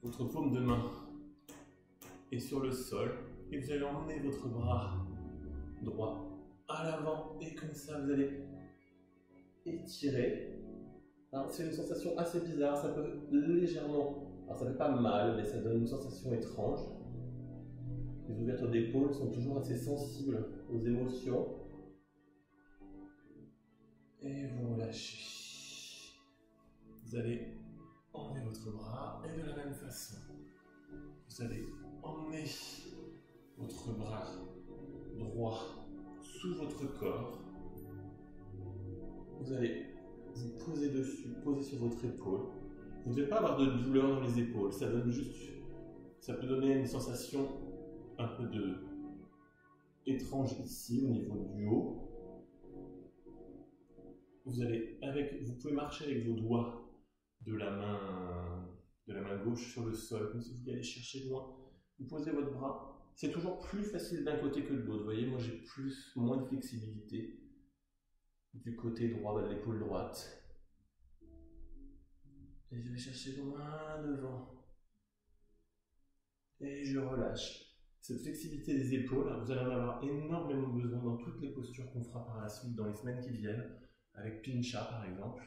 S1: Votre paume de main est sur le sol. Et vous allez emmener votre bras droit à l'avant. Et comme ça, vous allez étirer. C'est une sensation assez bizarre. Ça peut légèrement... Alors ça fait pas mal, mais ça donne une sensation étrange. Les ouvertures d'épaule sont toujours assez sensibles aux émotions. Et vous relâchez. Vous allez emmener votre bras et de la même façon, vous allez emmener votre bras droit sous votre corps. Vous allez vous poser dessus, poser sur votre épaule. Vous ne devez pas avoir de douleur dans les épaules, ça donne juste, ça peut donner une sensation un peu étrange ici au niveau du haut. Vous pouvez marcher avec vos doigts de la main gauche sur le sol, comme si vous allez chercher loin. Vous posez votre bras. C'est toujours plus facile d'un côté que de l'autre. Vous voyez, moi j'ai moins de flexibilité du côté droit de l'épaule droite. Et je vais chercher loin devant. Et je relâche. Cette flexibilité des épaules, vous allez en avoir énormément besoin dans toutes les postures qu'on fera par la suite dans les semaines qui viennent, avec Pincha par exemple.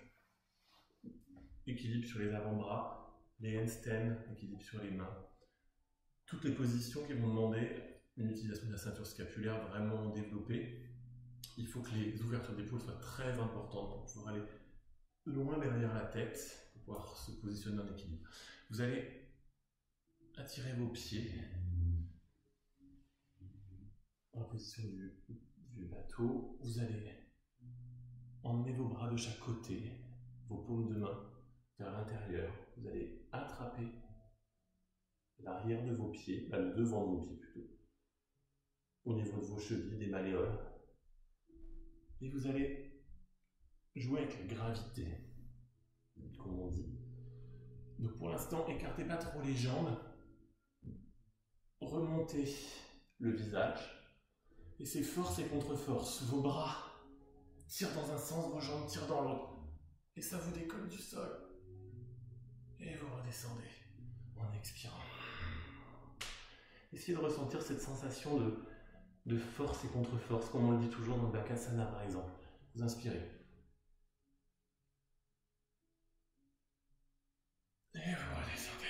S1: Équilibre sur les avant-bras, les handstands, équilibre sur les mains. Toutes les positions qui vont demander une utilisation de la ceinture scapulaire vraiment développée. Il faut que les ouvertures d'épaule soient très importantes pour pouvoir aller loin derrière la tête, pour pouvoir se positionner en équilibre. Vous allez attirer vos pieds en la position du bateau. Vous allez emmener vos bras de chaque côté, vos paumes de main vers l'intérieur. Vous allez attraper l'arrière de vos pieds, le devant de vos pieds plutôt, au niveau de vos chevilles, des malléoles. Et vous allez jouer avec la gravité, comme on dit. Donc pour l'instant, écartez pas trop les jambes, remontez le visage, et c'est force et contre-force. Vos bras tirent dans un sens, vos jambes tirent dans l'autre, et ça vous décolle du sol. Et vous redescendez en expirant. Essayez de ressentir cette sensation de force et contre-force, comme on le dit toujours dans le Bakasana par exemple. Vous inspirez. Et vous redescendez.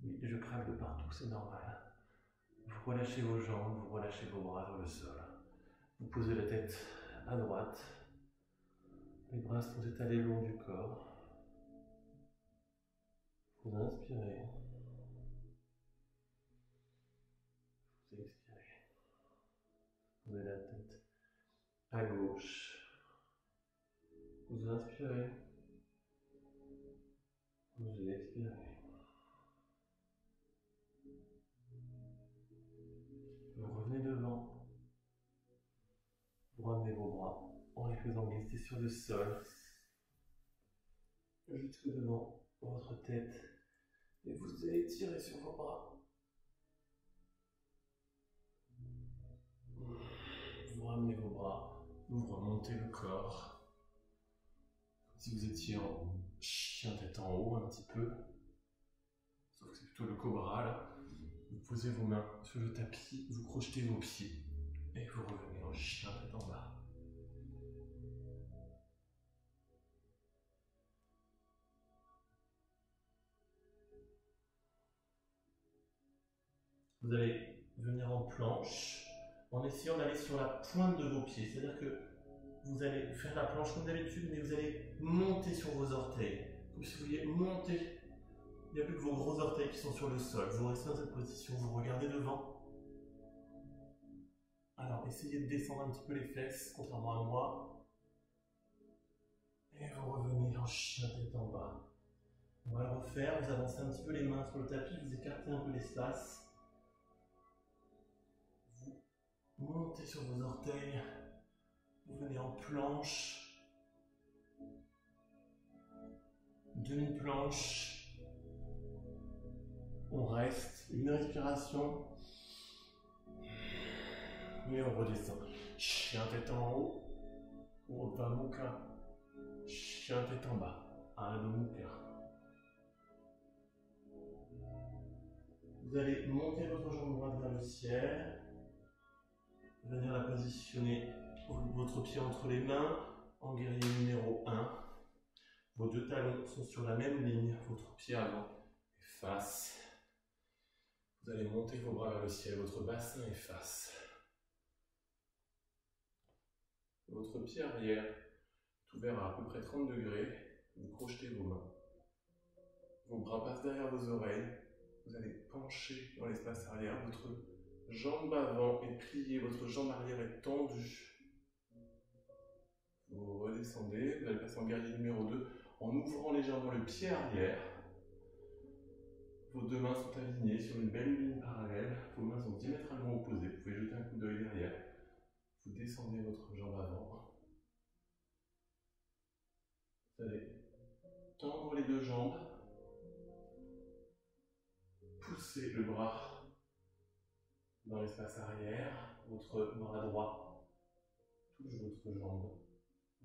S1: Oui, je craque de partout, c'est normal. Vous relâchez vos jambes, vous relâchez vos bras sur le sol. Vous posez la tête à droite. Les bras sont étalés le long du corps. Vous inspirez. Vous expirez. Vous avez la tête à gauche. Vous inspirez. Vous expirez. Vous revenez devant. Vous ramenez vos bras en les faisant glisser sur le sol. Jusque devant votre tête. Et vous allez tirer sur vos bras. Vous ramenez vos bras. Vous remontez le corps. Comme si vous étiez en chien tête en haut un petit peu. Sauf que c'est plutôt le cobra là. posez vos mains sur le tapis, vous crochetez vos pieds et vous revenez en chien tête en bas. Vous allez venir en planche en essayant d'aller sur la pointe de vos pieds. C'est-à-dire que vous allez faire la planche comme d'habitude, mais vous allez monter sur vos orteils. Comme si vous vouliez monter. Il n'y a plus que vos gros orteils qui sont sur le sol. Vous restez dans cette position, vous regardez devant. Alors, essayez de descendre un petit peu les fesses, contrairement à moi. Et vous revenez en chien tête en bas. On va le refaire, vous avancez un petit peu les mains sur le tapis, vous écartez un peu l'espace. Vous montez sur vos orteils. Vous venez en planche. Demi-planche. On reste une respiration. Et on redescend. Chien tête en haut. Urdhva Mukha. Chien tête en bas. Adho Mukha. Vous allez monter votre jambe droite vers le ciel. Venir la positionner, votre pied entre les mains, en guerrier numéro 1. Vos deux talons sont sur la même ligne, votre pied avant efface. Vous allez monter vos bras vers le ciel, votre bassin efface. Votre pied arrière est ouvert à peu près 30 degrés, vous crochetez vos mains. Vos bras passent derrière vos oreilles, vous allez pencher dans l'espace arrière, votre jambe avant est pliée, votre jambe arrière est tendue. Vous redescendez, vous allez passer en guerrier numéro 2 en ouvrant légèrement le pied arrière. Vos deux mains sont alignées sur une belle ligne parallèle, vos mains sont diamétralement opposées, vous pouvez jeter un coup d'œil derrière. Vous descendez votre jambe avant. Vous allez tendre les deux jambes, pousser le bras dans l'espace arrière, votre bras droit touche votre jambe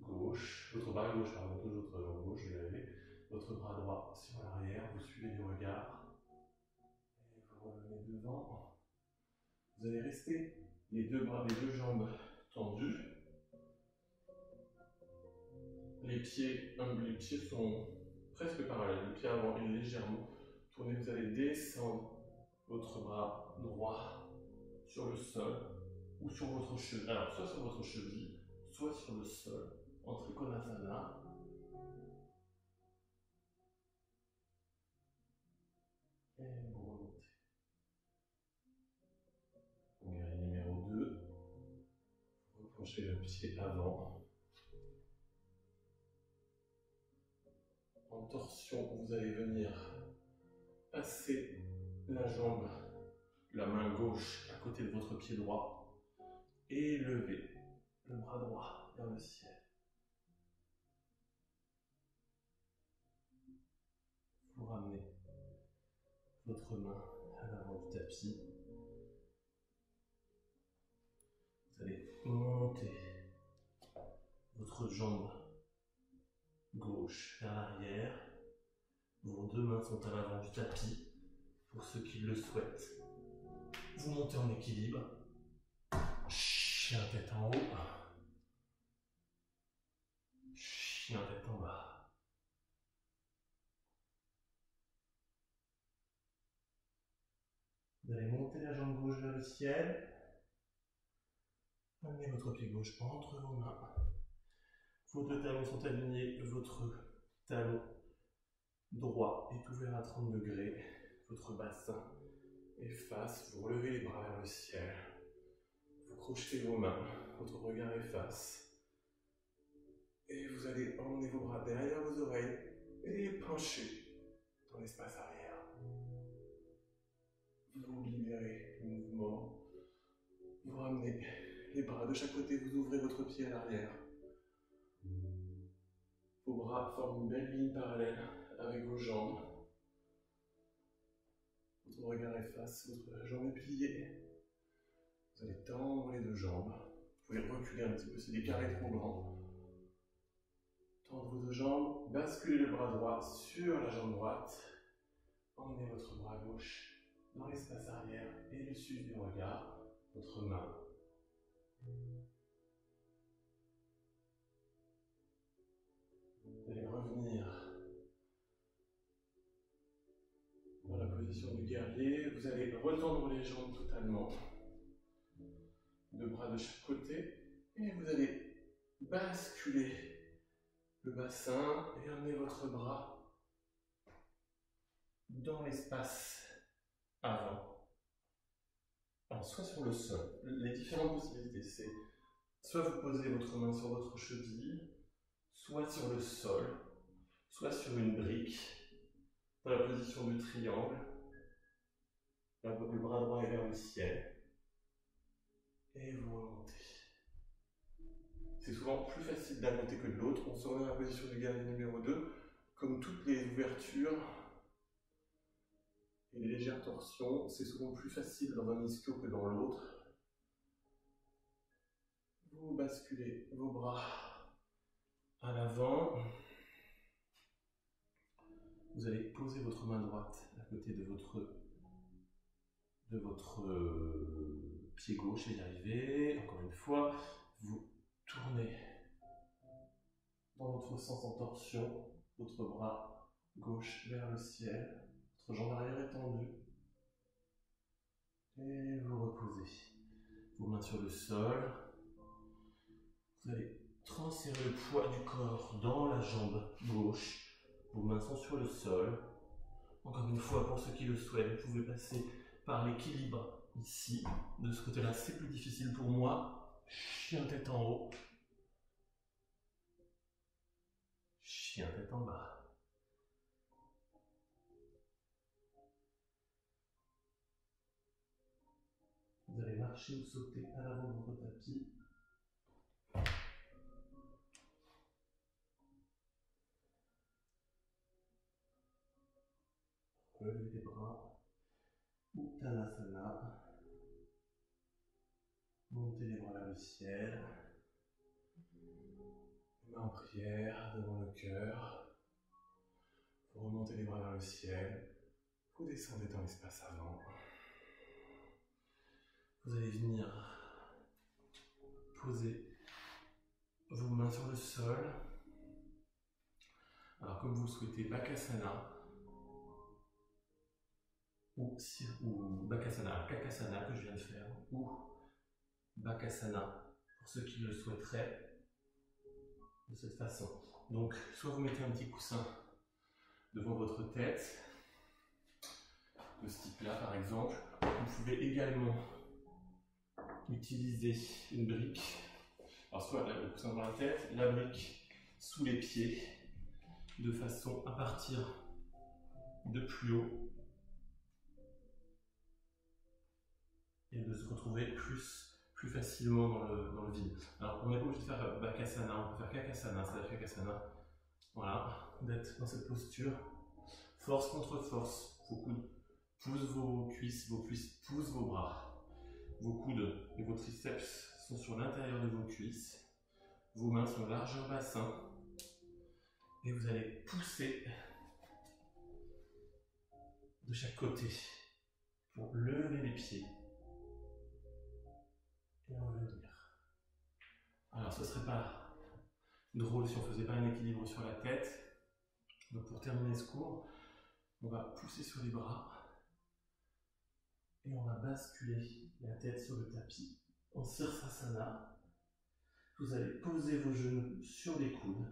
S1: gauche, votre bras gauche, pardon, touche votre jambe gauche, je vais y arriver, votre bras droit sur l'arrière, vous suivez du regard, et vous revenez devant. Vous allez rester les deux bras, les deux jambes tendues. Les pieds sont presque parallèles, le pied avant est légèrement tourné, vous allez descendre votre bras droit sur le sol ou sur votre cheville, alors soit sur votre cheville, soit sur le sol, en Trikonasana. Et vous remontez. Guerrier numéro 2, replongez le pied avant. En torsion, vous allez venir passer la jambe, la main gauche à côté de votre pied droit et lever le bras droit vers le ciel. Vous ramenez votre main à l'avant du tapis. Vous allez monter votre jambe gauche vers l'arrière. Vos deux mains sont à l'avant du tapis. Pour ceux qui le souhaitent, vous montez en équilibre. Chien tête en haut. Chien tête en bas. Vous allez monter la jambe gauche vers le ciel. Amenez votre pied gauche entre vos mains. Vos deux talons sont alignés. Votre talon droit est ouvert à 30 degrés. Votre bassin efface. Vous relevez les bras vers le ciel. Vous crochetez vos mains. Votre regard efface. Et vous allez emmener vos bras derrière vos oreilles et pencher dans l'espace arrière. Vous libérez le mouvement. Vous ramenez les bras de chaque côté, vous ouvrez votre pied à l'arrière. Vos bras forment une belle ligne parallèle avec vos jambes. Votre regard efface, votre jambe est pliée. Vous allez tendre les deux jambes. Vous pouvez reculer un petit peu, c'est des carrés trop grands. Tendre vos deux jambes, basculez le bras droit sur la jambe droite. Emmenez votre bras gauche dans l'espace arrière et le sud du regard, votre main. Vous allez revenir dans la position du guerrier. Vous allez retendre les jambes totalement. Deux bras de chaque côté. Et vous allez basculer le bassin et amener votre bras dans l'espace avant. Alors, soit sur le sol. Les différentes possibilités, c'est soit vous posez votre main sur votre cheville, soit sur le sol, soit sur une brique, dans la position du triangle. Le bras droit est vers le ciel. Et vous remontez. C'est souvent plus facile d'un côté que de l'autre. On se remet dans la position du guerrier numéro 2. Comme toutes les ouvertures et les légères torsions, c'est souvent plus facile dans un ischio que dans l'autre. Vous basculez vos bras à l'avant. Vous allez poser votre main droite à côté de votre pied gauche et y arriver. Encore une fois, vous tournez dans votre sens en torsion, votre bras gauche vers le ciel, votre jambe arrière est tendue. Et vous reposez. Vos mains sur le sol. Vous allez transférer le poids du corps dans la jambe gauche. Vos mains sont sur le sol. Encore une fois, pour ceux qui le souhaitent, vous pouvez passer par l'équilibre ici. De ce côté-là, c'est plus difficile pour moi. Chien tête en haut. Chien tête en bas. Vous allez marcher ou sauter à l'avant de votre tapis. Relevez les bras. Uttanasana. Montez les bras vers le ciel. Main en prière devant le cœur. Vous remontez les bras vers le ciel. Vous descendez dans l'espace avant. Vous allez venir poser vos mains sur le sol. Alors comme vous le souhaitez, Bakasana. Ou Bakasana, Kakasana que je viens de faire. Ou Bakasana pour ceux qui le souhaiteraient de cette façon. Donc soit vous mettez un petit coussin devant votre tête, de ce type-là par exemple. Vous pouvez également utiliser une brique, alors soit le coussin dans la tête, la brique sous les pieds, de façon à partir de plus haut et de se retrouver plus facilement dans le vide. Alors on n'est pas obligé de faire Bakasana, on peut faire Kakasana, c'est-à-dire Kakasana, voilà, d'être dans cette posture, force contre force, vos coudes poussent vos cuisses poussent vos bras. Vos coudes et vos triceps sont sur l'intérieur de vos cuisses. Vos mains sont largeur bassin. Et vous allez pousser de chaque côté pour lever les pieds et revenir. Alors ce ne serait pas drôle si on ne faisait pas un équilibre sur la tête. Donc pour terminer ce cours, on va pousser sur les bras. Et on va basculer la tête sur le tapis en Sirsasana. Vous allez poser vos genoux sur les coudes.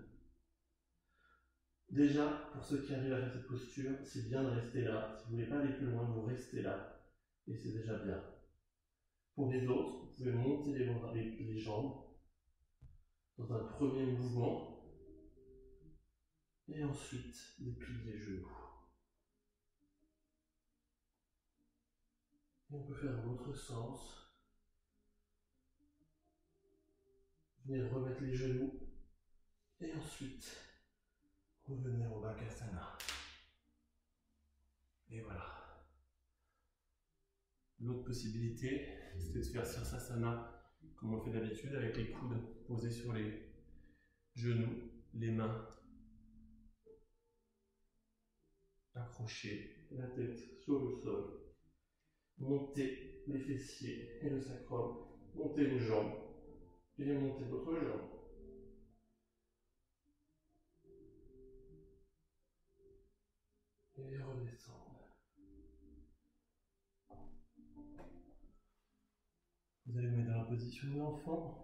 S1: Déjà, pour ceux qui arrivent à faire cette posture, c'est bien de rester là. Si vous ne voulez pas aller plus loin, vous restez là. Et c'est déjà bien. Pour les autres, vous pouvez monter les jambes dans un premier mouvement. Et ensuite, déplier les genoux. Et on peut faire l'autre sens. Venez remettre les genoux. Et ensuite, revenez au Bakasana. Et voilà. L'autre possibilité, c'était de faire Sirsasana comme on fait d'habitude, avec les coudes posés sur les genoux, les mains accrochées, la tête sur le sol.
S2: Montez les fessiers et le sacrum. Montez une jambe. Et montez l'autre jambe. Et redescendre. Vous allez vous mettre dans la position de l'enfant.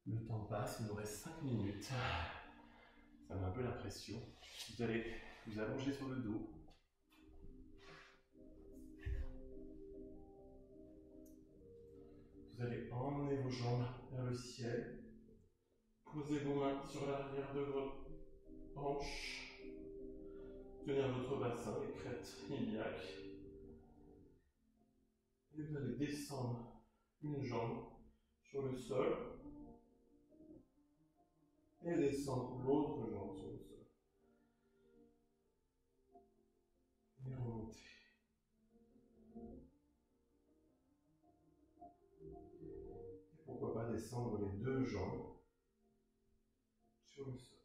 S2: Le temps passe, il nous reste 5 minutes. Ça met un peu la pression. Vous allez vous allonger sur le dos. Vous allez emmener vos jambes vers le ciel. Posez vos mains sur l'arrière de vos hanches. Tenir votre bassin, les crêtes iliaques. Et vous allez descendre une jambe sur le sol. Et descendre l'autre jambe sur le sol. Et remonter. Et pourquoi pas descendre les deux jambes sur le sol.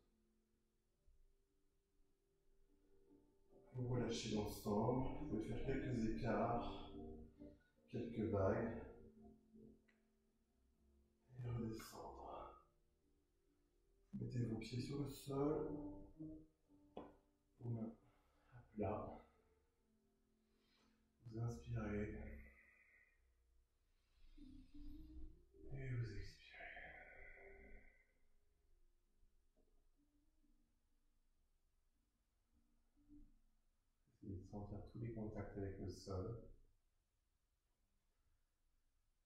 S2: Vous relâchez l'ensemble. Vous pouvez faire quelques écarts, quelques vagues. Et redescendre. Mettez vos pieds sur le sol. Vos mains à plat. Vous inspirez. Et vous expirez. Essayez de sentir tous les contacts avec le sol.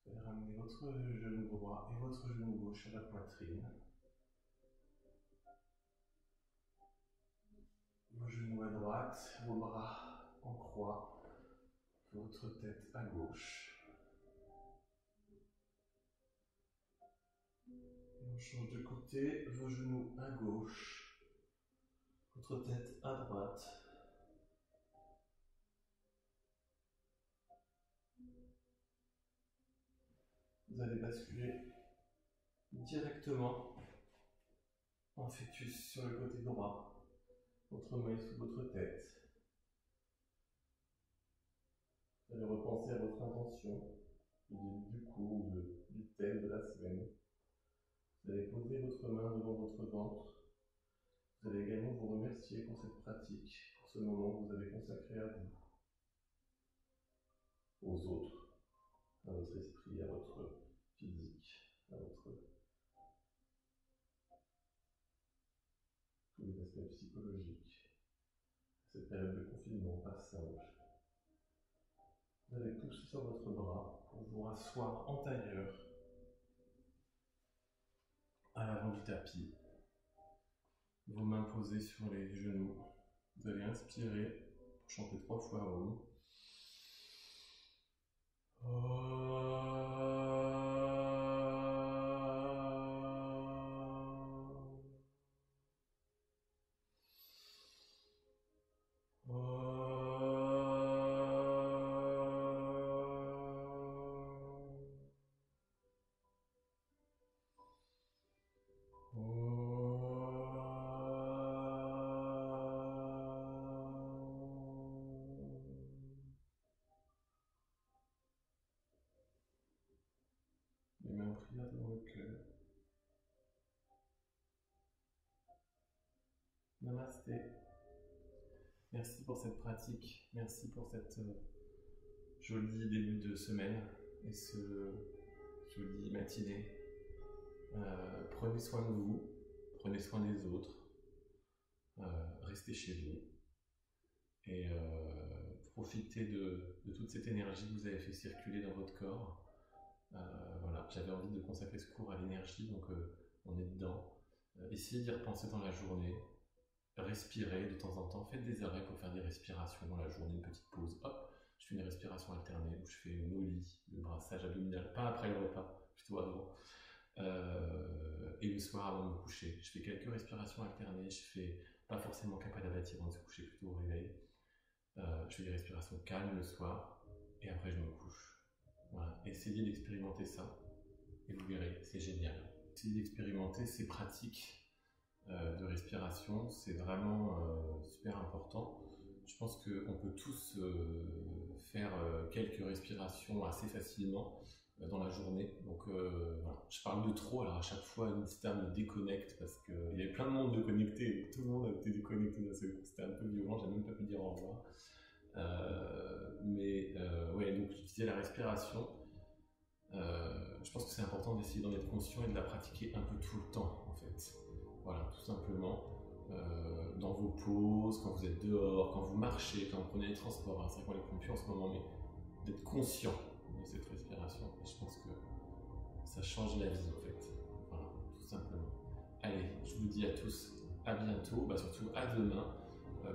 S2: Vous allez ramener votre genou droit et votre genou gauche à la poitrine. Vos genoux à droite, vos bras en croix, votre tête à gauche. Et on change de côté, vos genoux à gauche, votre tête à droite. Vous allez basculer directement en fœtus sur le côté droit. Votre main sous votre tête. Vous allez repenser à votre intention du début du cours ou du thème de la semaine. Vous allez poser votre main devant votre ventre. Vous allez également vous remercier pour cette pratique, pour ce moment que vous avez consacré à vous, aux autres, à votre esprit, à votre physique, à tous les aspects psychologiques. Cette période de confinement pas simple. Vous allez pousser sur votre bras pour vous rasseoir en tailleur à l'avant du tapis. Vos mains posées sur les genoux. Vous allez inspirer pour chanter 3 fois Om. Les mains en prière devant le cœur. Namasté. Merci pour cette pratique. Merci pour cette joli début de semaine et ce joli matinée. Prenez soin de vous, prenez soin des autres, restez chez vous et profitez de toute cette énergie que vous avez fait circuler dans votre corps. Voilà, j'avais envie de consacrer ce cours à l'énergie, donc on est dedans. Essayez d'y repenser dans la journée, respirez de temps en temps, faites des arrêts pour faire des respirations dans la journée, une petite pause, hop, je fais une respiration alternée où je fais une ollie, le brassage abdominal, pas après le repas, plutôt avant. Et le soir avant de me coucher, je fais quelques respirations alternées, je fais pas forcément Kapalabhati avant de se coucher, plutôt au réveil. Je fais des respirations calmes le soir et après je me couche. Voilà, essayez d'expérimenter ça et vous verrez, c'est génial. Essayez d'expérimenter ces pratiques de respiration, c'est vraiment super important. Je
S1: Je pense qu'on peut tous faire quelques respirations assez facilement dans la journée. Donc voilà, je parle de trop, alors à chaque fois Insta me déconnecte parce qu'il y avait plein de monde de connecté, tout le monde a été déconnecté d'un seul coup, c'était un peu violent, j'ai même pas pu dire au revoir. Ouais, donc je disais la respiration, je pense que c'est important d'essayer d'en être conscient et de la pratiquer un peu tout le temps en fait. Voilà, tout simplement. Dans vos pauses, quand vous êtes dehors, quand vous marchez, quand vous prenez les transports, hein, c'est vrai qu'on les prend plus en ce moment, mais d'être conscient de cette respiration, et je pense que ça change la vie en fait, voilà, tout simplement. Allez, je vous dis à tous à bientôt, surtout à demain,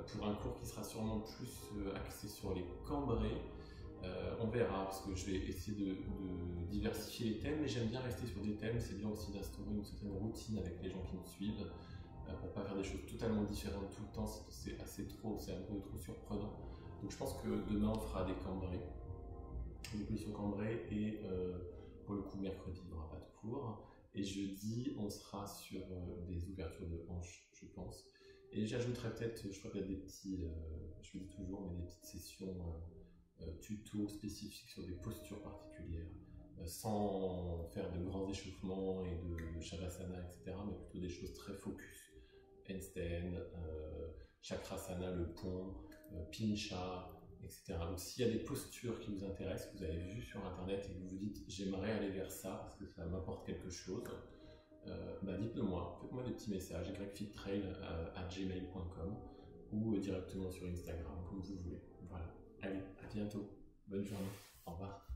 S1: pour un cours qui sera sûrement plus axé sur les cambrés. On verra, parce que je vais essayer de diversifier les thèmes, mais j'aime bien rester sur des thèmes, c'est bien aussi d'instaurer une certaine routine avec les gens qui nous suivent, pour pas faire des choses totalement différentes tout le temps, c'est assez trop, c'est un peu trop surprenant. Donc je pense que demain on fera des cambrés, des positions cambrées, et pour le coup mercredi il n'y aura pas de cours, et jeudi on sera sur des ouvertures de hanches, je pense, et j'ajouterai peut-être, je ferai peut-être des petits, je le dis toujours, mais des petites sessions tuto spécifiques sur des postures particulières, sans faire de grands échauffements et de shavasana, etc., mais plutôt des choses très focus, handstand, chakrasana, le pont, pincha, etc. Donc s'il y a des postures qui vous intéressent, que vous avez vues sur internet et que vous vous dites j'aimerais aller vers ça parce que ça m'apporte quelque chose, dites-le moi, faites-moi des petits messages, gregfittrail@gmail.com ou directement sur Instagram, comme vous voulez. Voilà. Allez, à bientôt. Bonne journée. Au revoir.